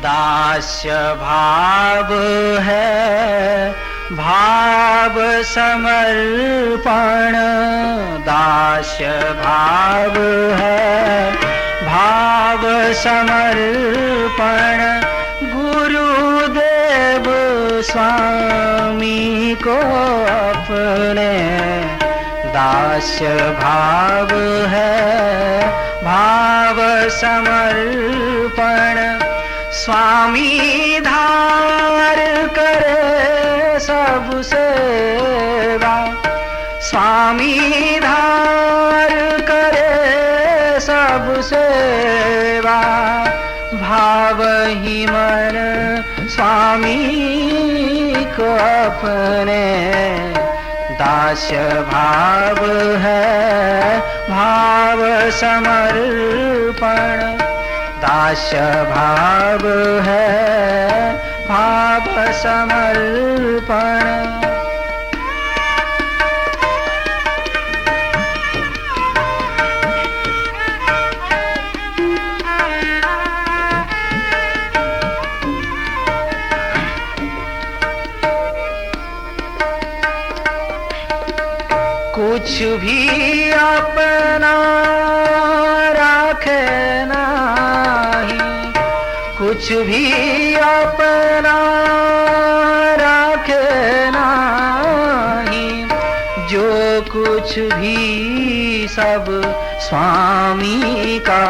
दास्य भाव है भाव समर्पण, दास्य भाव है भाव समर्पण, गुरुदेव स्वामी को अपने दास्य भाव है भाव समर्पण। स्वामी धार करे सब सेवा, स्वामी धार करे सब सेवा, भाव ही मन स्वामी को अपने दास्य भाव है भाव समर्पण, दास्य भाव है भाव समर्पण। कुछ भी अपना राखे नहीं, कुछ भी अपना राखे नहीं, जो कुछ भी सब स्वामी का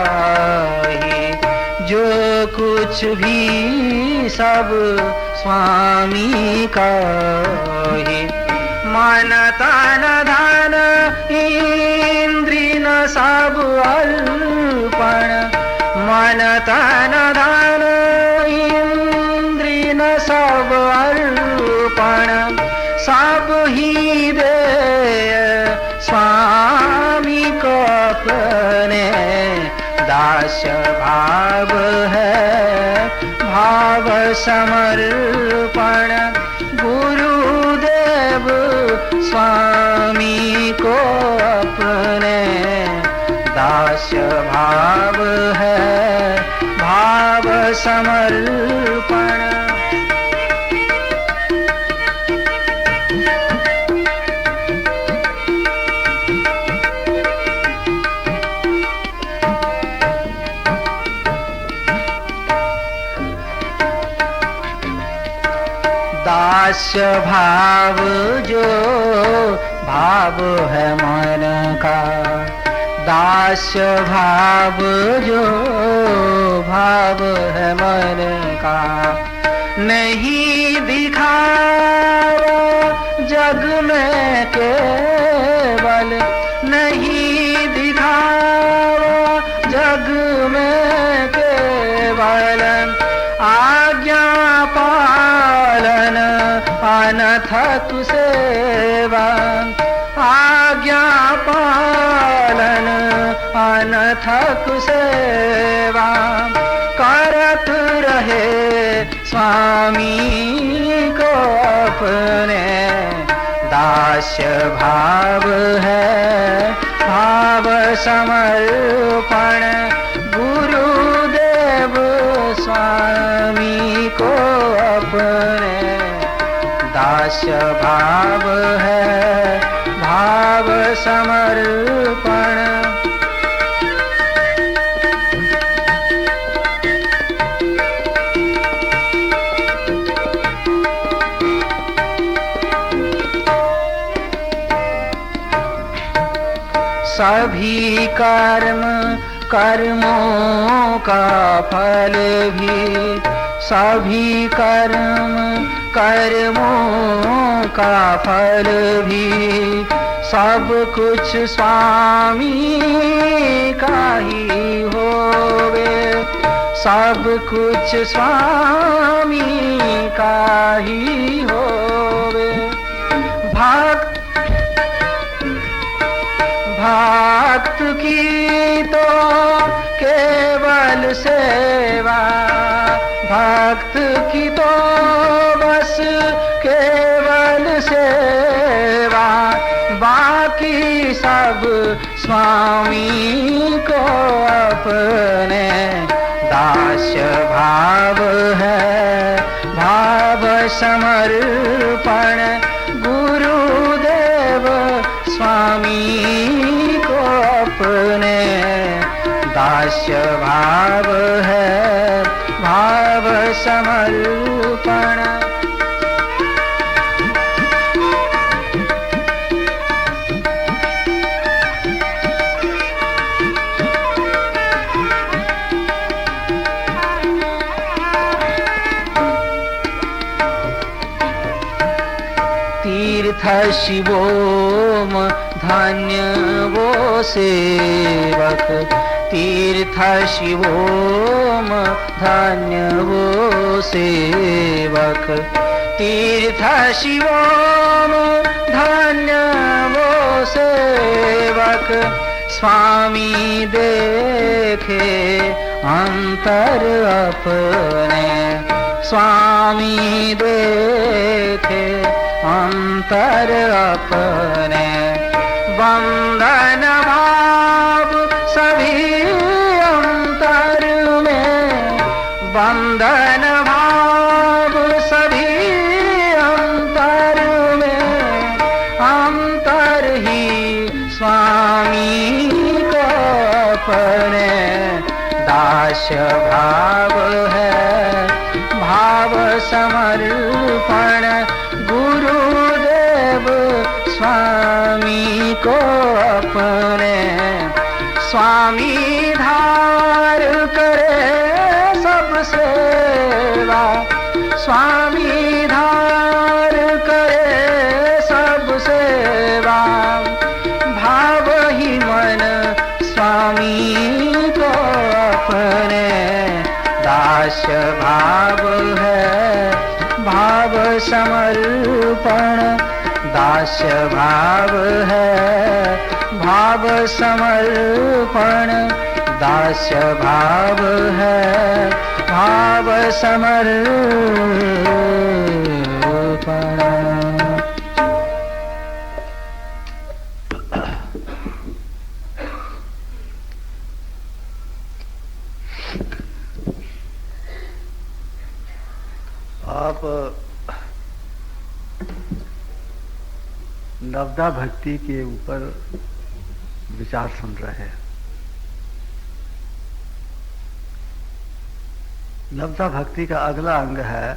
ही, जो कुछ भी सब स्वामी का ही। मन तन धन इंद्रिय न सब अर्पण, मन तन धन इंद्रिय न सब अर्पण, सब ही दे स्वामी को अपने दास्य भाव है भाव समर्पण। गुरुदेव स्वामी को अपने दास्य भाव है भाव समर्पण। दास्य भाव जो भाव है मन का, दास्य भाव जो भाव है मन का, नहीं दिखावा जग में केवल, नहीं दिखावा जग में केवल, आज्ञा पालन अनथक सेवा, आज्ञा पालन अनथक सेवा, करत रहे स्वामी को अपने दास्य भाव है भाव समर्पण। गुरुदेव स्वामी को अपने दास्य भाव है भाव समर्पण। सभी कर्म कर्मों का फल भी, सभी कर्म कर्मों का फल भी, सब कुछ स्वामी का ही होवे, सब कुछ स्वामी का ही होवे। भक्त की तो केवल सेवा, भक्त की तो बस केवल सेवा, बाकी सब स्वामी को अपने दास्य भाव है, भाव समर्पण गुरुदेव स्वामी को अपने दास्य भाव है, भाव समर्पण। तीर्थ शिवोम धन्य वो सेवक, तीर्थ शिवोम धन्य वो सेवक, तीर्थ शिवोम धन्य वो सेवक, स्वामी देखे अंतर अपने, स्वामी देखे अंतर अपने, वंदन भाव सभी अंतर में, वंदन भाव सभी अंतर में, अंतर ही स्वामी को अपने दास्य भाव है, भाव समर्पण गुरुदेव स्वामी को अपने, स्वामी धार करे सब सेवा, स्वामी धार करे सब सेवा, भाव ही मन स्वामी को अपने दास्य भाव है, भाव समर्पण दास्य भाव है, भाव समर्पण दास्य भाव है, भाव समर्पण। आप नवदा भक्ति के ऊपर विचार सुन रहे हैं। नवदा भक्ति का अगला अंग है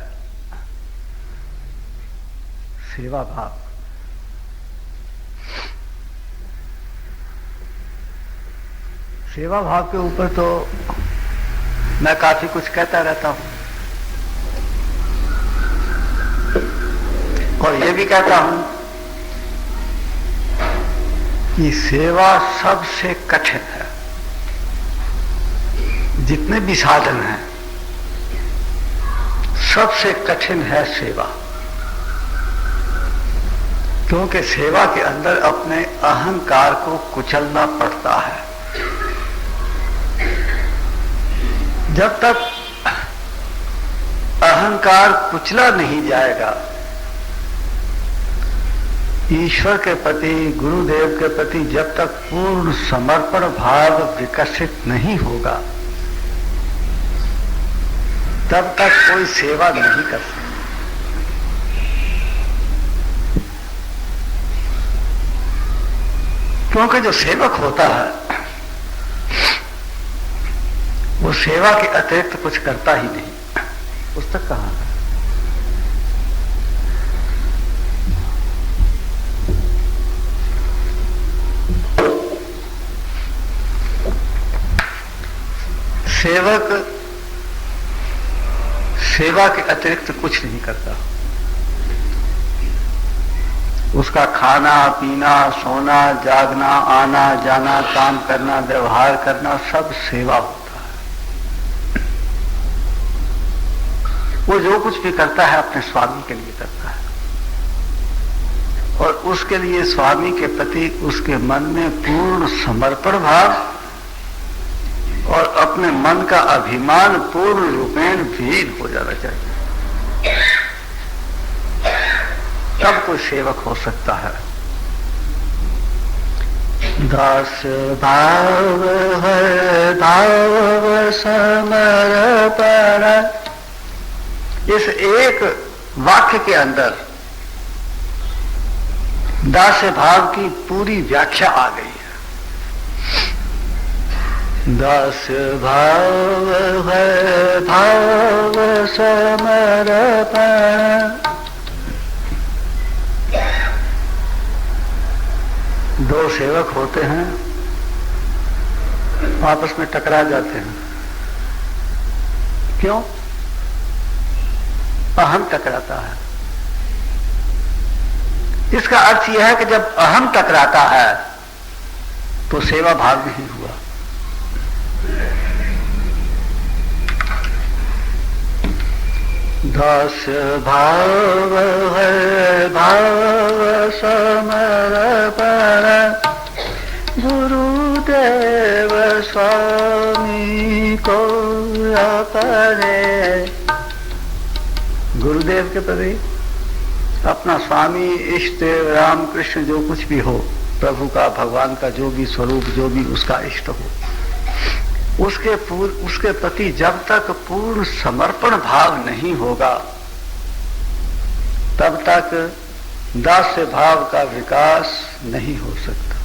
सेवा भाव। सेवा भाव के ऊपर तो मैं काफी कुछ कहता रहता हूं और ये भी कहता हूं कि सेवा सबसे कठिन है। जितने भी साधन हैं सबसे कठिन है सेवा, क्योंकि सेवा के अंदर अपने अहंकार को कुचलना पड़ता है। जब तक अहंकार कुचला नहीं जाएगा, ईश्वर के प्रति गुरुदेव के प्रति जब तक पूर्ण समर्पण भाव विकसित नहीं होगा, तब तक कोई सेवा नहीं कर सकता। क्योंकि जो सेवक होता है वो सेवा के अतिरिक्त कुछ करता ही नहीं। पुस्तक कहां है? सेवक सेवा के अतिरिक्त कुछ नहीं करता। उसका खाना पीना, सोना, जागना, आना जाना, काम करना, व्यवहार करना सब सेवा होता है। वो जो कुछ भी करता है अपने स्वामी के लिए करता है। और उसके लिए स्वामी के प्रति उसके मन में पूर्ण समर्पण भाव और अपने मन का अभिमान पूर्ण रूपेण विलीन हो जाना चाहिए, तब कोई सेवक हो सकता है। दास भाव है भाव समर्पण, इस एक वाक्य के अंदर दास भाव की पूरी व्याख्या आ गई है। दास भाव है भाव समर्पण, दो सेवक होते हैं, आपस में टकरा जाते हैं। क्यों? अहम टकराता है। इसका अर्थ यह है कि जब अहम टकराता है तो सेवा भाव नहीं हुआ। दास भाव है भाव समर्पण, गुरुदेव स्वामी को अपने, गुरुदेव के प्रति अपना स्वामी, इष्ट, राम कृष्ण जो कुछ भी हो, प्रभु का, भगवान का जो भी स्वरूप, जो भी उसका इष्ट हो, उसके प्रति जब तक पूर्ण समर्पण भाव नहीं होगा तब तक दास्य भाव का विकास नहीं हो सकता।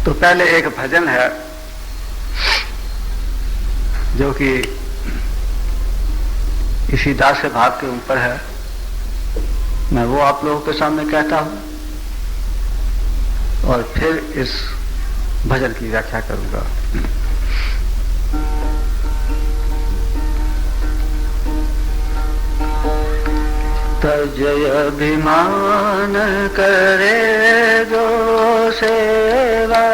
तो पहले एक भजन है जो कि इसी दास्य भाव के ऊपर है, मैं वो आप लोगों के सामने कहता हूं और फिर इस भजन की व्याख्या करूंगा। तजय अभिमान करे जो सेवा,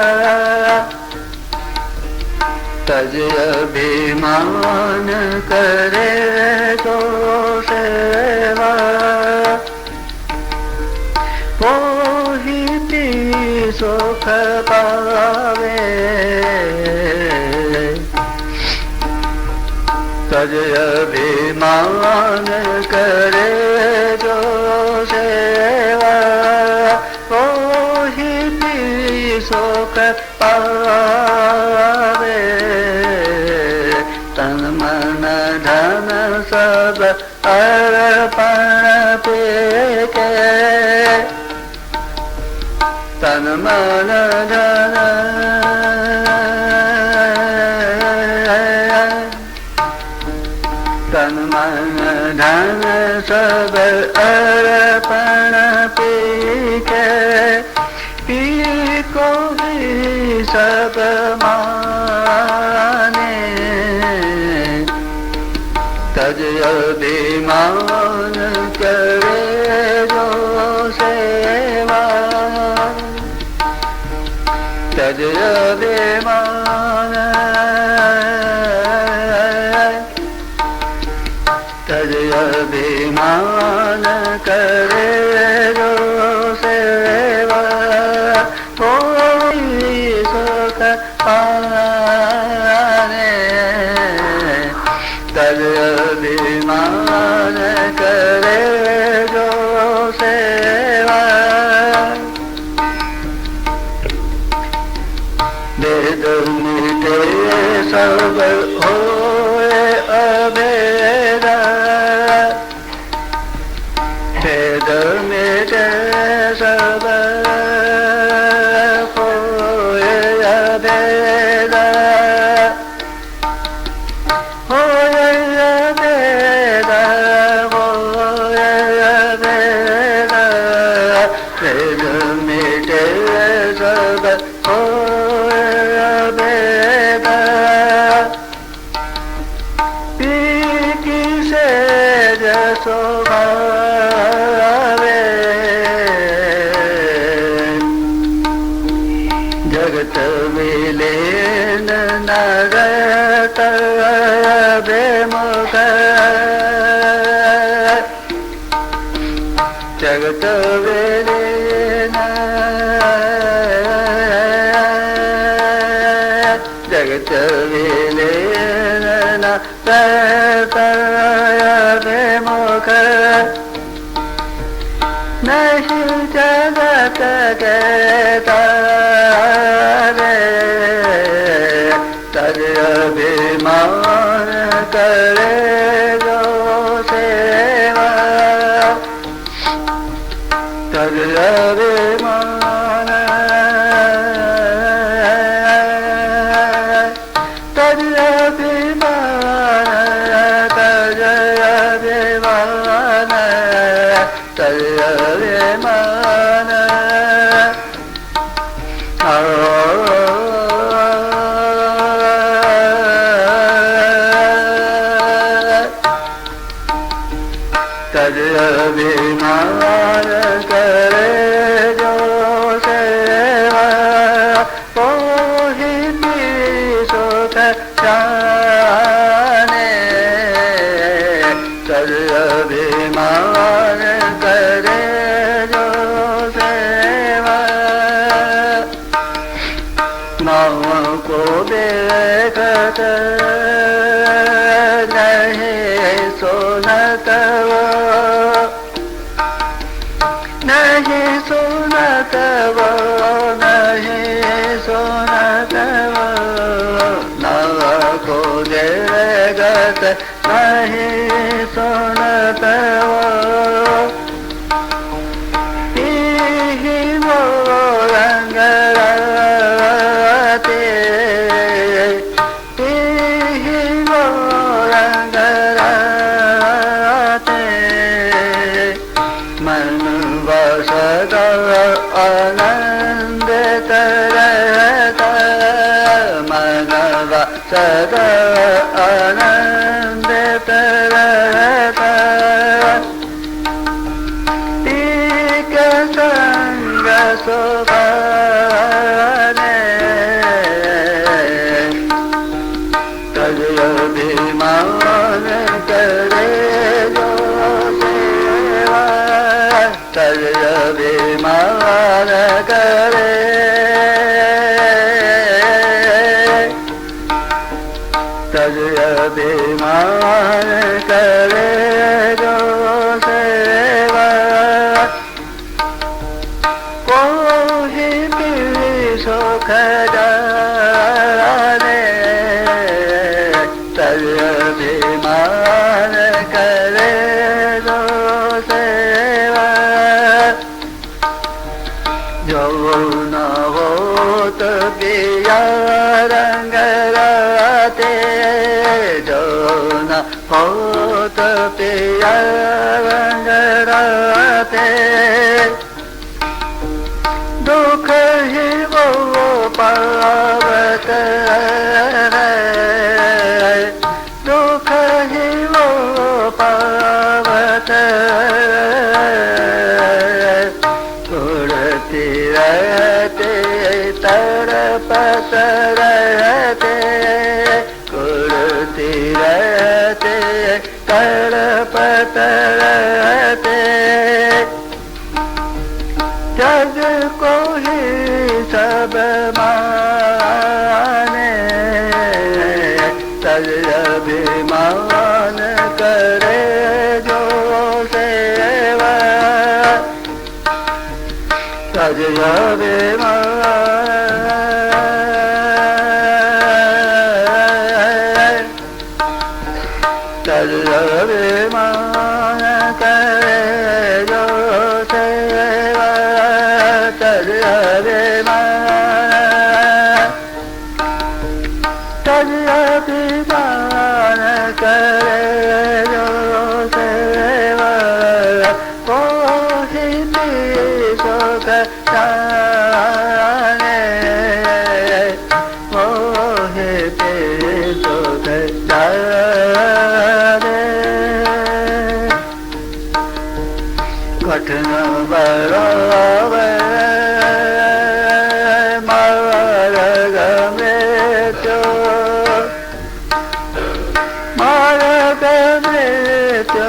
तजय अभिमान करे जो सेवा, सुख पावे, तज अभिमान करे जो सेवा, ओहि भी सुख पावे, तन मन धन सब अर्पण पे के, तन मन धन तन मन धन सब अर्पण पी के, पी को ही सब माने, तज अभिमान करे जो सेवा, तज अभिमान, तज अभिमान करे जो सेवा, कोई सुख पाने, तज अभिमान करे जो सेवा, वेद मिटे सब होए अभेद, वेद मिटे सब होए अभेद, होए अभेद, होए अभेद, वेद मिटे सब होए अभेद, विलीन जगत विलीन विमुख नहीं जगत के तारे तर अभिमान करे जो सेवा तर अभिमान तर अभिमान तर अभिमान तर अभिमान तज अभिमान करे जो सेवा पोहि सुख जाने तज अभिमान करे जो सेवा नाम को देखत नहीं सुनत वो नहीं सुनत वो नहीं सुनत वो नाम को देखत नहीं सुनत वो वो रंग आनंद रहता मनवा सदा आनंद रहता एक संग सुभाने तज अभिमान करे जो सेवा तज अभिमान करे तज अभिमान करे जो सेवा कोहि मिली सुख जाने तज अभिमान करे जो सेवा जो न हो तो पिया रंग राते जो न हो तो पिया रंग राते दुख ही वो पावत है दुख ही वो पावत उड़ती रहते तड़पत रहते उड़ती रहते तड़पत रहते जग को ही सब माने तज अभिमान करे जो सेवा तज अभिमान तज अभिमान करे जो सेवा तज अभिमान तज अभिमान करे जो सेवा कोहि सुख जाने मोहि सुख जाने कठिन बराबर मार्ग मृत्यु मार्ग मृत्यु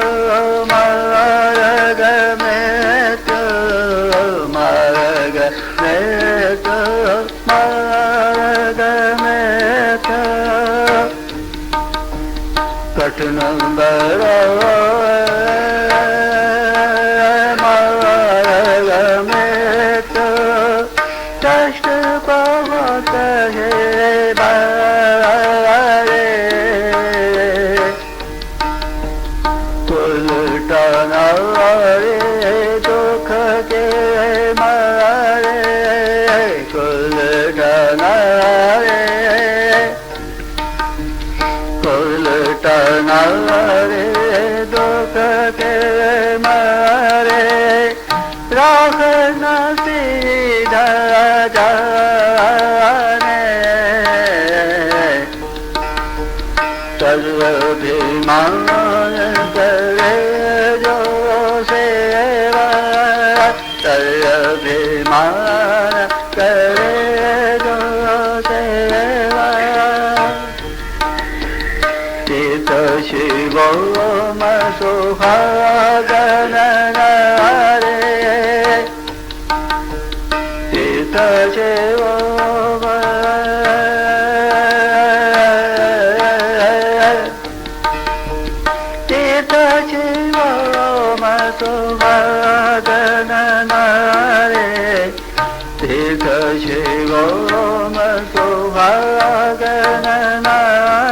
मार्ग मृत्यु मार्ग में कठिन मार्ग में कष्ट बहुत है बारे उल्टना दुख के मारे उल्टना दुख के मारे राखना सीधा जाने सर्वाभिमान करे जो सेवा सर्वाभिमान करे जो सेवा चित शिवो सुहागन रे चित शिवो चित शिवो सुहागन रे चित शिवो सुहागन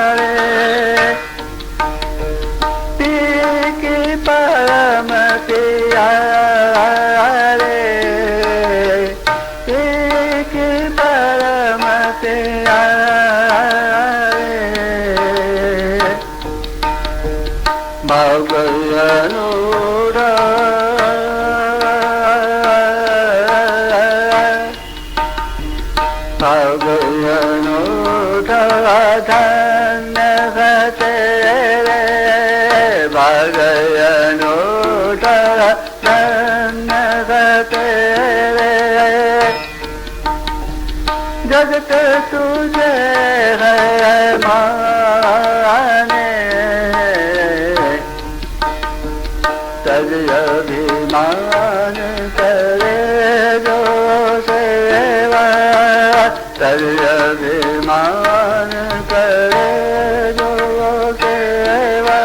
रे परम प्यारे एक परम प्यारे भगवानुर भगवानुर धन्य तेरे भगवानुर धन्य तेरे जगत तुझे है माने तज अभिमान करे जो सेवा तज अभिमान करे जो सेवा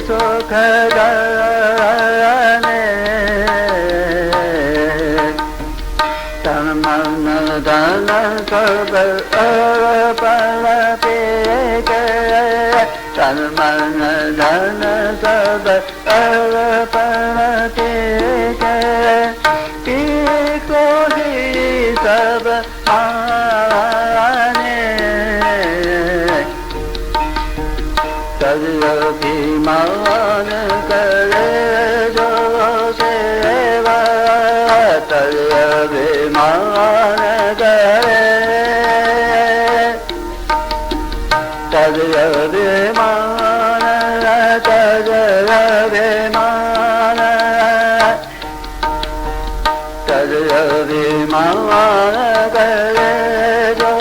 सुख जाने तन मन धन सब अर्पण के तन मन धन सब अर्पण के को ही सब आने तज अभिमान करे जो सेवा तज अभिमान करे तज अभिमान तज अभिमान तज अभिमान करे जो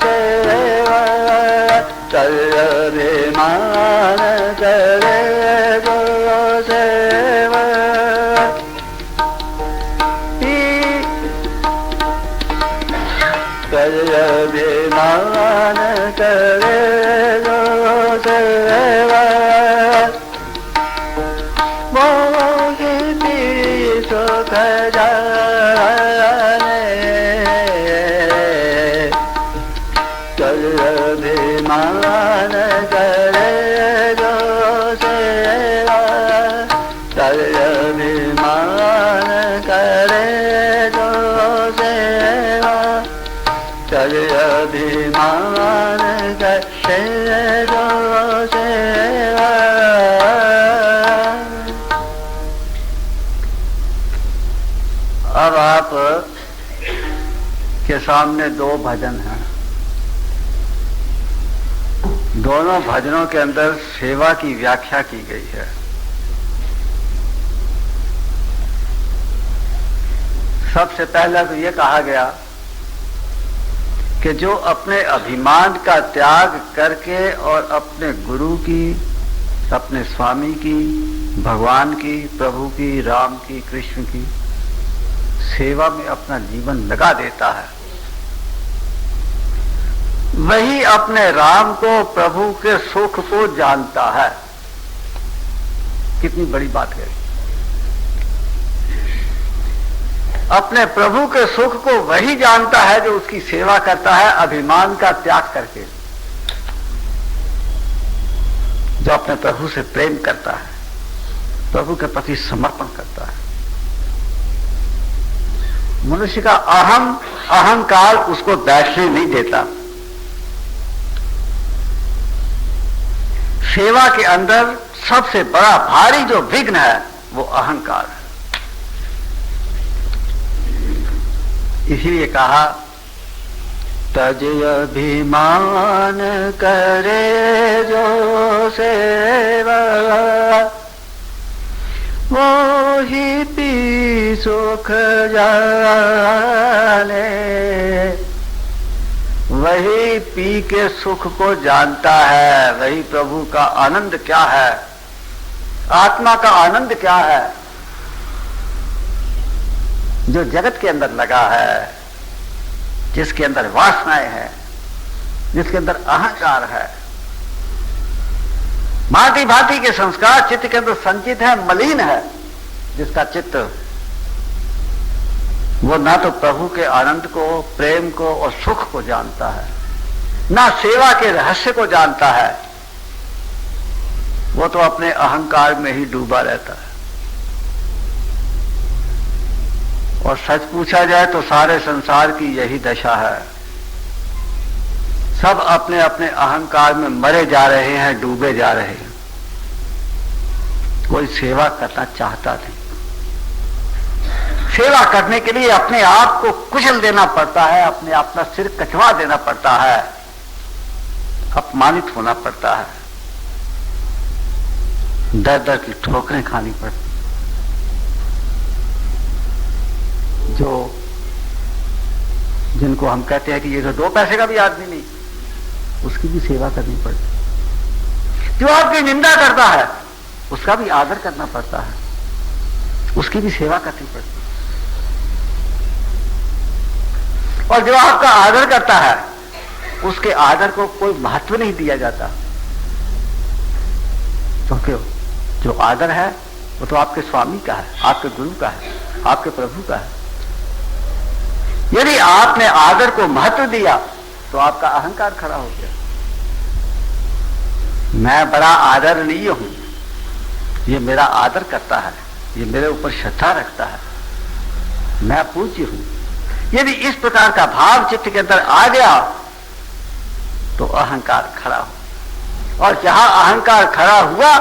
सेवा तज अभिमान करे जो सेवा तज अभिमान करे जो सेवा मोहिनी सुख जाने तज अभिमान करे जो सेवा तज अभिमान करे जो सेवा तज अभिमान करे जो सेवा। अब आप के सामने दो भजन हैं। दोनों भजनों के अंदर सेवा की व्याख्या की गई है। सबसे पहला तो ये कहा गया कि जो अपने अभिमान का त्याग करके और अपने गुरु की अपने स्वामी की, भगवान की, प्रभु की, राम की, कृष्ण की सेवा में अपना जीवन लगा देता है, वही अपने राम को, प्रभु के सुख को जानता है। कितनी बड़ी बात है। अपने प्रभु के सुख को वही जानता है जो उसकी सेवा करता है अभिमान का त्याग करके, जो अपने प्रभु से प्रेम करता है, प्रभु के प्रति समर्पण करता है। मनुष्य का अहंकार उसको बैठने नहीं देता। सेवा के अंदर सबसे बड़ा भारी जो विघ्न है वो अहंकार है। इसीलिए कहा तज अभिमान करे जो सेवा, मोहि पी सुख जाने। वही पी के सुख को जानता है, वही प्रभु का आनंद क्या है, आत्मा का आनंद क्या है, जो जगत के अंदर लगा है, जिसके अंदर वासनाएं हैं, जिसके अंदर अहंकार है, भांति भांति के संस्कार चित्त के अंदर संचित है, मलिन है, जिसका चित्त वो ना तो प्रभु के आनंद को, प्रेम को और सुख को जानता है, ना सेवा के रहस्य को जानता है, वो तो अपने अहंकार में ही डूबा रहता है। और सच पूछा जाए तो सारे संसार की यही दशा है। सब अपने अपने अहंकार में मरे जा रहे हैं, डूबे जा रहे हैं। कोई सेवा करना चाहता नहीं। सेवा करने के लिए अपने आप को कुचल देना पड़ता है, अपने अपना सिर कचवा देना पड़ता है, अपमानित होना पड़ता है, दर दर की ठोकरें खानी पड़ती, जो जिनको हम कहते हैं कि ये तो 2 पैसे का भी आदमी नहीं, उसकी भी सेवा करनी पड़ती। जो आपकी निंदा करता है उसका भी आदर करना पड़ता है, उसकी भी सेवा करनी पड़ती। और जो आपका आदर करता है उसके आदर को कोई महत्व नहीं दिया जाता, क्योंकि जो आदर है वो तो आपके स्वामी का है, आपके गुरु का है, आपके प्रभु का है। यदि आपने आदर को महत्व दिया तो आपका अहंकार खड़ा हो गया। मैं बड़ा आदरणीय हूं, ये मेरा आदर करता है, ये मेरे ऊपर श्रद्धा रखता है, मैं पूज्य हूं। यदि इस प्रकार का भाव चित्त के अंदर आ गया तो अहंकार खड़ा हो, और जहां अहंकार खड़ा हुआ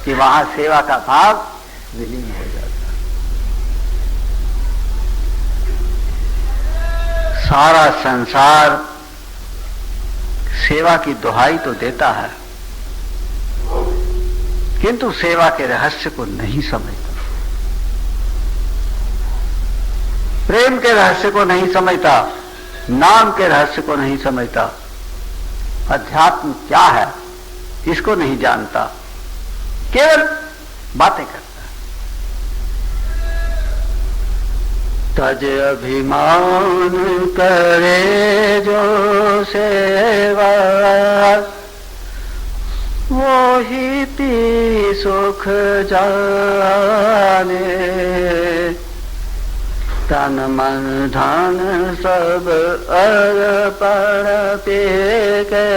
कि वहां सेवा का भाव विलीन हो जाता। सारा संसार सेवा की दुहाई तो देता है, किंतु सेवा के रहस्य को नहीं समझता, प्रेम के रहस्य को नहीं समझता, नाम के रहस्य को नहीं समझता, अध्यात्म क्या है इसको नहीं जानता, केवल बातें करता है। तज अभिमान करे जो सेवा, मोहि पी सुख जाने। तन मन धन सब अर्पण पे के।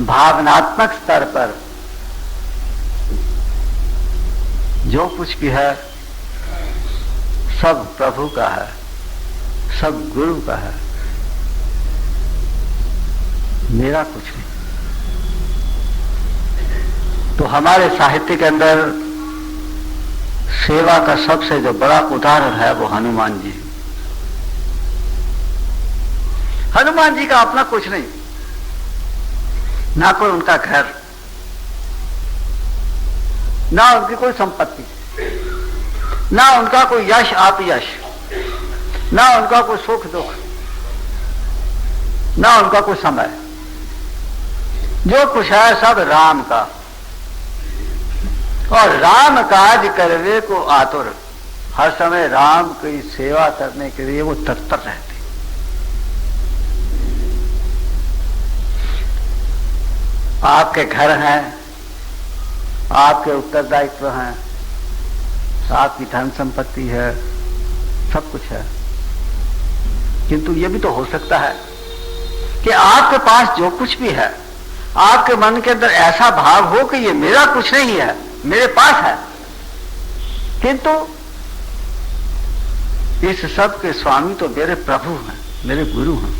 भावनात्मक स्तर पर जो कुछ भी है सब प्रभु का है, सब गुरु का है, मेरा कुछ नहीं। तो हमारे साहित्य के अंदर सेवा का सबसे जो बड़ा उदाहरण है वो हनुमान जी। हनुमान जी का अपना कुछ नहीं, ना कोई उनका घर, ना उनकी कोई संपत्ति, ना उनका कोई यश अपयश, ना उनका कोई सुख दुख, ना उनका कोई समय। जो कुछ है सब राम का, और राम काज करवे को आतुर, हर समय राम की सेवा करने के लिए वो तत्पर रहते। आपके घर हैं, आपके उत्तरदायित्व हैं, आपकी धन संपत्ति है, सब कुछ है, किंतु ये भी तो हो सकता है कि आपके पास जो कुछ भी है, आपके मन के अंदर ऐसा भाव हो कि ये मेरा कुछ नहीं है, मेरे पास है, किंतु इस सब के स्वामी तो मेरे प्रभु हैं, मेरे गुरु हैं,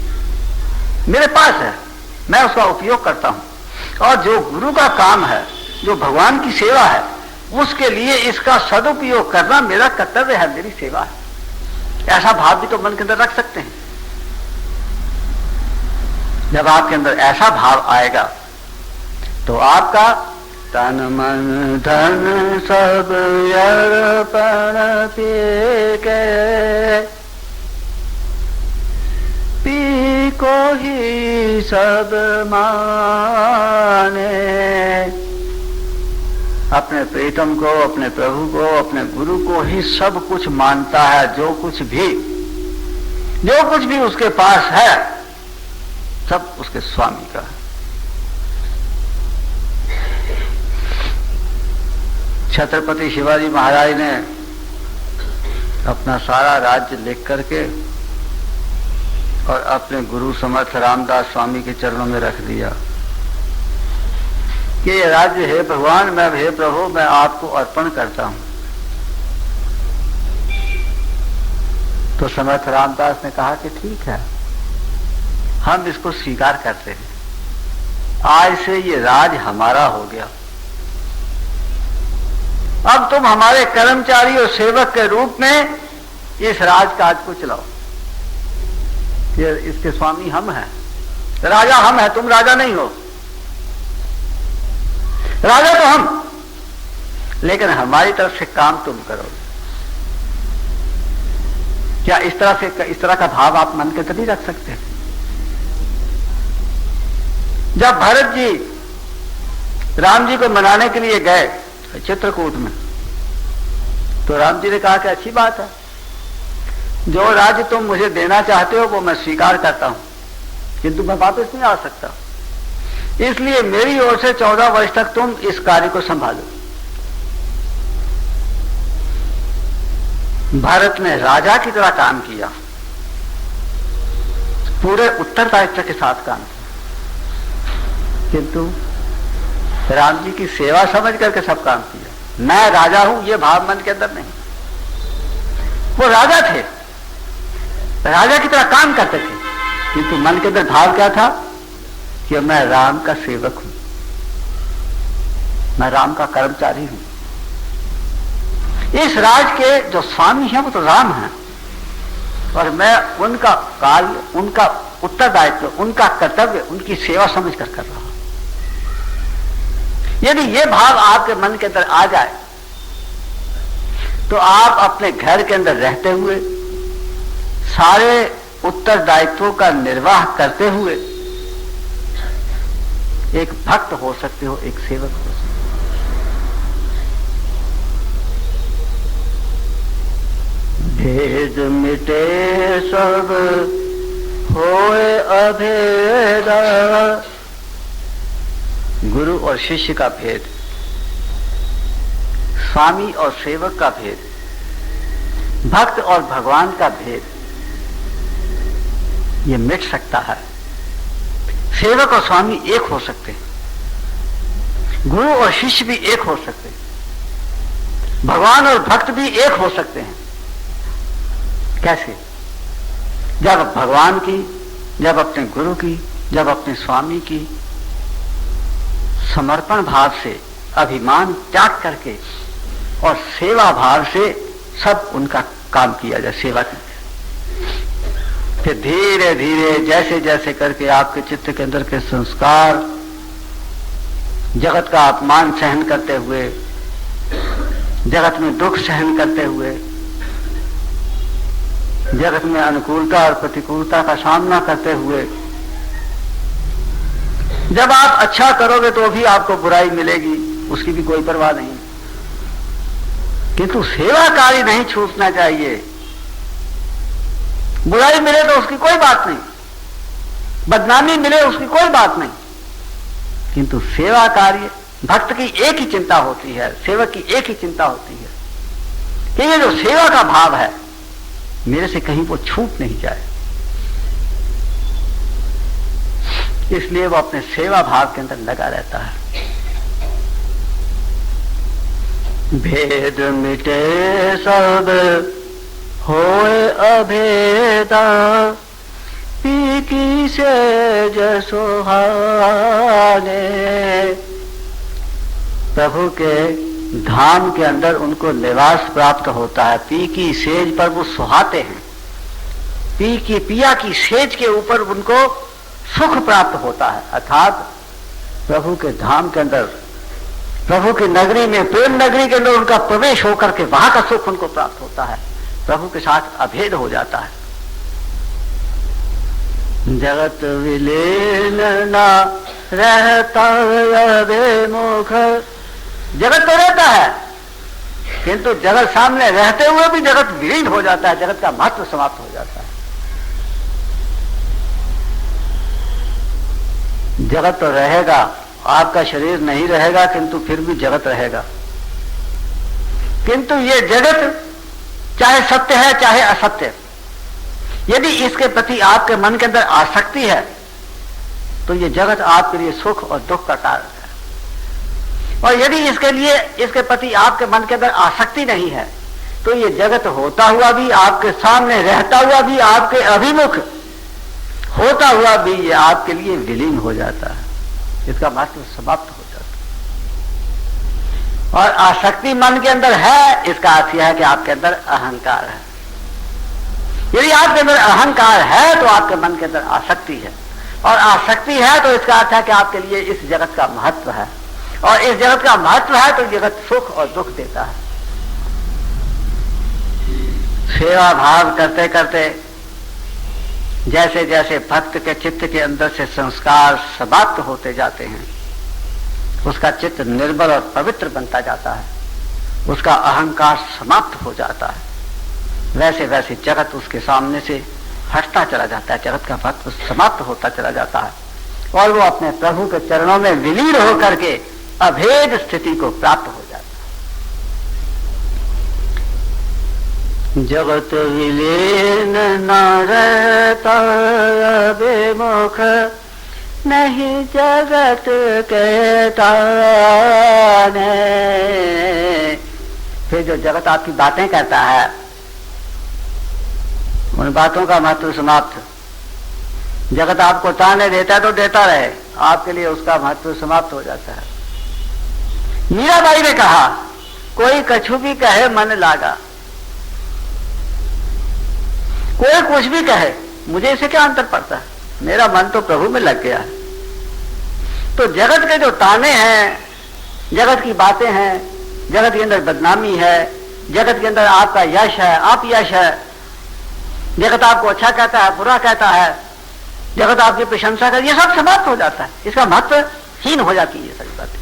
मेरे पास है, मैं उसका उपयोग करता हूं। और जो गुरु का काम है, जो भगवान की सेवा है, उसके लिए इसका सदुपयोग करना मेरा कर्तव्य है, मेरी सेवा है। ऐसा भाव भी तो मन के अंदर रख सकते हैं। जब आपके अंदर ऐसा भाव आएगा तो आपका तन मन धन सब अर्पण के पी को ही सब माने, अपने प्रीतम को, अपने प्रभु को, अपने गुरु को ही सब कुछ मानता है। जो कुछ भी उसके पास है, सब उसके स्वामी का है। छत्रपति शिवाजी महाराज ने अपना सारा राज्य लिख करके और अपने गुरु समर्थ रामदास स्वामी के चरणों में रख दिया कि ये राज्य है भगवान, मैं हे प्रभु, मैं आपको अर्पण करता हूं। तो समर्थ रामदास ने कहा कि ठीक है, हम इसको स्वीकार करते हैं, आज से ये राज हमारा हो गया। अब तुम हमारे कर्मचारी और सेवक के रूप में इस राजकाज को चलाओ। ये इसके स्वामी हम हैं, राजा हम हैं, तुम राजा नहीं हो। राजा तो हम, लेकिन हमारी तरफ से काम तुम करो। क्या इस तरह का भाव आप मन के तभी रख सकते हैं? जब भरत जी राम जी को मनाने के लिए गए चित्रकूट में, तो राम जी ने कहा कि अच्छी बात है, जो राज्य तुम मुझे देना चाहते हो वो मैं स्वीकार करता हूं, किंतु मैं वापस नहीं आ सकता, इसलिए मेरी ओर से 14 वर्ष तक तुम इस कार्य को संभालो। भारत ने राजा की तरह काम किया, पूरे उत्तरदायित्व के साथ काम किया, किंतु राम जी की सेवा समझ करके सब काम किया। मैं राजा हूं ये भाव मन के अंदर नहीं। वो राजा थे, राजा की तरह काम करते थे, किंतु मन के अंदर भाव क्या था कि मैं राम का सेवक हूं, मैं राम का कर्मचारी हूं। इस राज के जो स्वामी हैं वो तो राम हैं, और मैं उनका कार्य, उनका उत्तरदायित्व, उनका कर्तव्य, उनकी सेवा समझ कर रहा हूं। यदि ये भाव आपके मन के अंदर आ जाए तो आप अपने घर के अंदर रहते हुए, सारे उत्तरदायित्वों का निर्वाह करते हुए एक भक्त हो सकते हो, एक सेवक हो सकते हो। भेद मिटे सब होए अभेद, गुरु और शिष्य का भेद, स्वामी और सेवक का भेद, भक्त और भगवान का भेद, ये मिट सकता है। सेवक और स्वामी एक हो सकते हैं, गुरु और शिष्य भी एक हो सकते हैं, भगवान और भक्त भी एक हो सकते हैं। कैसे? जब भगवान की, जब अपने गुरु की, जब अपने स्वामी की समर्पण भाव से, अभिमान त्याग करके और सेवा भाव से सब उनका काम किया जाए, सेवा की। फिर धीरे धीरे जैसे जैसे करके आपके चित्त के अंदर के संस्कार, जगत का अपमान सहन करते हुए, जगत में दुख सहन करते हुए, जगत में अनुकूलता और प्रतिकूलता का सामना करते हुए, जब आप अच्छा करोगे तो भी आपको बुराई मिलेगी, उसकी भी कोई परवाह नहीं। किंतु सेवा कार्य नहीं छूटना चाहिए। बुराई मिले तो उसकी कोई बात नहीं, बदनामी मिले उसकी कोई बात नहीं, किंतु सेवा कार्य, भक्त की एक ही चिंता होती है, सेवक की एक ही चिंता होती है कि ये जो सेवा का भाव है मेरे से कहीं वो छूट नहीं जाए। इसलिए वो अपने सेवा भाव के अंदर लगा रहता है। भेद मिटे सब होए अभेदा, पीकी से जसोहाने। प्रभु के धाम के अंदर उनको निवास प्राप्त होता है, पी की सेज पर वो सुहाते हैं, पिया की सेज के ऊपर उनको सुख प्राप्त होता है। अर्थात प्रभु के धाम के अंदर, प्रभु की नगरी में, प्रेम नगरी के अंदर उनका प्रवेश होकर के वहां का सुख उनको प्राप्त होता है, प्रभु के साथ अभेद हो जाता है। जगत विलीन न रहता अभिमुख, जगत तो रहता है किंतु जगत सामने रहते हुए भी जगत विलीन हो जाता है, जगत का महत्व समाप्त हो जाता है। जगत तो रहेगा, आपका शरीर नहीं रहेगा किंतु फिर भी जगत रहेगा। किंतु ये जगत चाहे सत्य है चाहे असत्य, यदि इसके प्रति आपके मन के अंदर आसक्ति है तो ये जगत आपके लिए सुख और दुख का कारण है। और यदि इसके प्रति आपके मन के अंदर आसक्ति नहीं है तो ये जगत होता हुआ भी आपके सामने, रहता हुआ भी आपके अभिमुख, होता हुआ भी ये आपके लिए विलीन हो जाता है, इसका महत्व समाप्त हो जाता है। और आसक्ति मन के अंदर है, इसका अर्थ यह है कि आपके अंदर अहंकार है। यदि आपके अंदर अहंकार है तो आपके मन के अंदर आसक्ति है, और आसक्ति है तो इसका अर्थ है कि आपके लिए इस जगत का महत्व है, और इस जगत का महत्व है तो जगत सुख और दुख देता है। सेवा भाव करते करते जैसे जैसे भक्त के चित्त के अंदर से संस्कार समाप्त होते जाते हैं, उसका चित्त निर्मल और पवित्र बनता जाता है, उसका अहंकार समाप्त हो जाता है, वैसे वैसे जगत उसके सामने से हटता चला जाता है, जगत का महत्व समाप्त होता चला जाता है, और वो अपने प्रभु के चरणों में विलीन होकर के अभेद स्थिति को प्राप्त हो जाता है। जगत विलीन न रहता अभिमुख, नहीं जगत के ताने। फिर जो जगत आपकी बातें करता है उन बातों का महत्व समाप्त। जगत आपको ताने देता है तो देता रहे, आपके लिए उसका महत्व समाप्त हो जाता है। मीराबाई ने कहा, कोई कछु भी कहे मन लागा, कोई कुछ भी कहे मुझे इससे क्या अंतर पड़ता है, मेरा मन तो प्रभु में लग गया है। तो जगत के जो ताने हैं, जगत की बातें हैं, जगत के अंदर बदनामी है, जगत के अंदर आपका यश है, आप यश है, जगत आपको अच्छा कहता है, बुरा कहता है, जगत आपकी प्रशंसा कर, ये सब समाप्त हो जाता है, इसका महत्व हीन हो जाती है ये सारी बातें।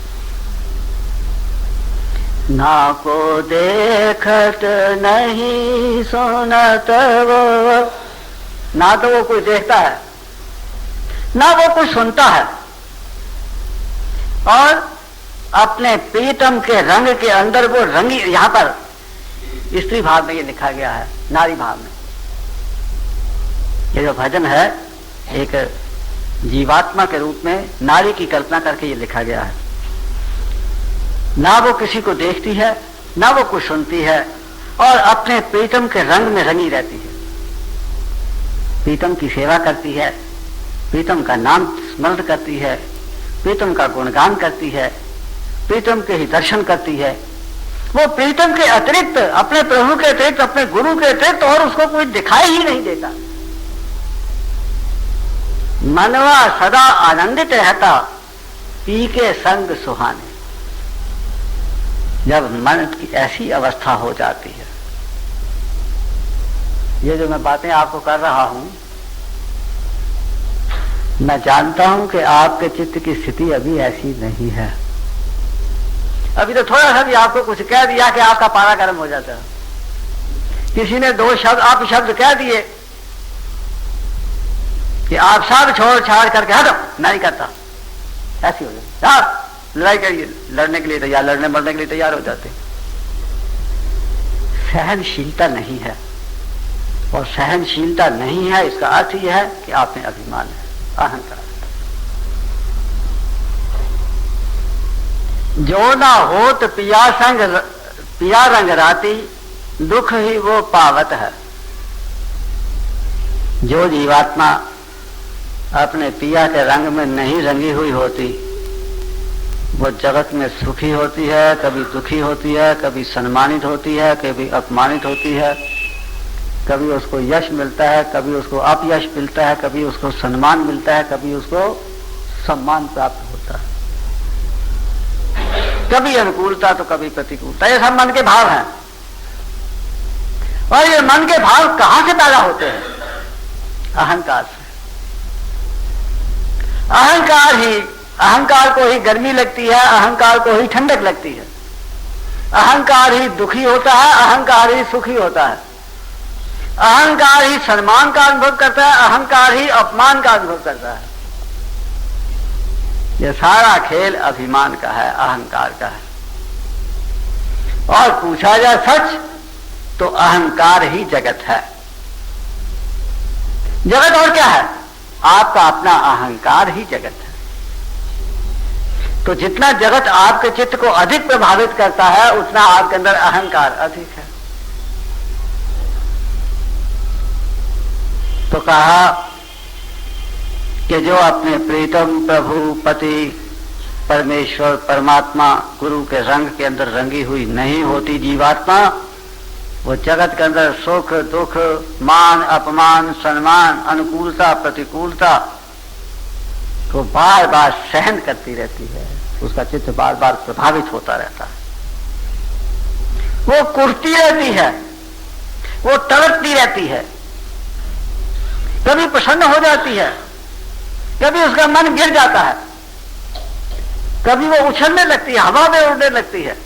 ना को देखत नहीं सुनत वो, ना तो वो कोई देखता है ना वो कोई सुनता है, और अपने प्रीतम के रंग के अंदर वो रंगी, यहां पर स्त्री भाव में ये लिखा गया है, नारी भाव में। ये जो भजन है एक जीवात्मा के रूप में नारी की कल्पना करके ये लिखा गया है। ना वो किसी को देखती है ना वो कुछ सुनती है, और अपने प्रीतम के रंग में रंगी रहती है, प्रीतम की सेवा करती है, प्रीतम का नाम स्मरण करती है, प्रीतम का गुणगान करती है, प्रीतम के ही दर्शन करती है। वो प्रीतम के अतिरिक्त, अपने प्रभु के अतिरिक्त, अपने गुरु के अतिरिक्त और उसको कोई दिखाई ही नहीं देता। मनवा सदा आनंदित रहता, पी के संग सुहाने। जब मन की ऐसी अवस्था हो जाती है, ये जो मैं बातें आपको कर रहा हूं, मैं जानता हूं कि आपके चित्त की स्थिति अभी ऐसी नहीं है। अभी तो थोड़ा सा भी आपको कुछ कह दिया कि आपका पारा गर्म हो जाता है। किसी ने दो शब्द आप शब्द कह दिए कि आप सब छोड़ छाड़ करके हटो, नहीं करता, ऐसी हो जाती। आप लड़ाई करिए, लड़ने के लिए तैयार, लड़ने मरने के लिए तैयार हो जाते। सहनशीलता नहीं है, और सहनशीलता नहीं है इसका अर्थ यह है कि आप में अभिमान है, अहंकार। जो ना हो तो पिया रंग राती, दुख ही वो पावत है। जो जीवात्मा अपने पिया के रंग में नहीं रंगी हुई होती, वो जगत में सुखी होती है, कभी दुखी होती है, कभी सम्मानित होती है, कभी अपमानित होती है, कभी उसको यश मिलता है, कभी उसको अपयश मिलता है, कभी उसको सम्मान मिलता है, कभी उसको सम्मान प्राप्त होता है, कभी अनुकूलता तो कभी प्रतिकूलता। ये सब मन के भाव हैं। और ये मन के भाव कहां से पैदा होते हैं? अहंकार से। अहंकार को ही गर्मी लगती है, अहंकार को ही ठंडक लगती है, अहंकार ही दुखी होता है, अहंकार ही सुखी होता है, अहंकार ही सम्मान का अनुभव करता है, अहंकार ही अपमान का अनुभव करता है। यह सारा खेल अभिमान का है, अहंकार का है। और पूछा जाए सच तो अहंकार ही जगत है। जगत और क्या है? आपका अपना अहंकार ही जगत है। तो जितना जगत आपके चित्त को अधिक प्रभावित करता है, उतना आपके अंदर अहंकार अधिक है। तो कहा कि जो अपने प्रीतम प्रभु पति परमेश्वर परमात्मा गुरु के रंग के अंदर रंगी हुई नहीं होती जीवात्मा, वो जगत के अंदर सुख दुख मान अपमान सम्मान अनुकूलता प्रतिकूलता को बार बार सहन करती रहती है। उसका चित्त बार बार प्रभावित होता रहता है, वो कुर्ती रहती है, वो तड़पती रहती है, कभी प्रसन्न हो जाती है, कभी उसका मन गिर जाता है, कभी वो उछलने लगती है, हवा में उड़ने लगती है,